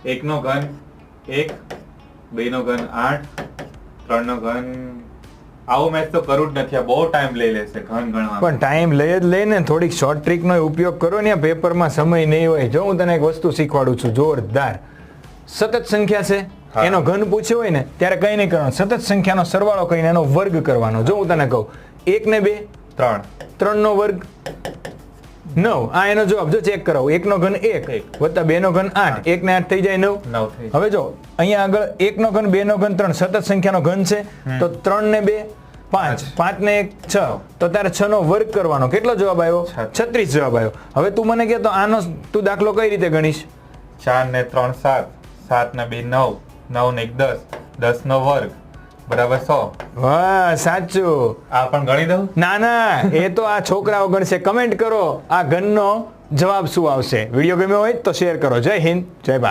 1 નો ઘન 1, 2 નો ઘન 8, 3 નો ઘન. આવું મેચ તો કરવું જ નથી, બહુ ટાઈમ લઈ લેશે ઘન ગણવા. પણ ટાઈમ લઈ જ લઈને થોડીક શોર્ટ ટ્રીકનો ઉપયોગ કરો ને, પેપરમાં સમય નહીં હોય. જો હું તને એક વસ્તુ શીખવાડું છું જોરદાર. સતત સંખ્યા છે, એનો ઘન પૂછ્યો હોય ને ત્યારે કઈ નહીં કરવાનું, સતત સંખ્યાનો સરવાળો કરીને એનો વર્ગ કરવાનો. જો હું તને કહું 1 ને 2 3, 3 નો વર્ગ 9. આ એનો જવાબ જો ચેક કરાવો. 1 નો ઘન 1 વત્તા 2 નો ઘન 8, 1 ને 8 થઈ જાય 9. 9 થઈ. હવે જો અહીંયા આગળ 1 નો ઘન 2 નો ઘન 3 સતત સંખ્યાનો ઘન છે, તો 3 ને 2 5, 5 ને 1 6, તો તારે 6 નો વર્ગ કરવાનો. કેટલો જવાબ આવ્યો? 36 જવાબ આવ્યો. હવે તું મને કે તો આનો તું દાખલો કઈ રીતે ગણીશ? 4 ને 3 7, 7 ને 2 9, 9 ને 1 10, 10 નો વર્ગ બરાબર 100. વાહ, સાચું. આ પણ ગણી દઉં? ના ના, એ તો આ છોકરાઓ ગણશે. કમેન્ટ કરો આ ઘનનો જવાબ શું આવશે. વિડીયો ગમ્યો હોય તો શેર કરો. જય હિન્દ, જય ભારત.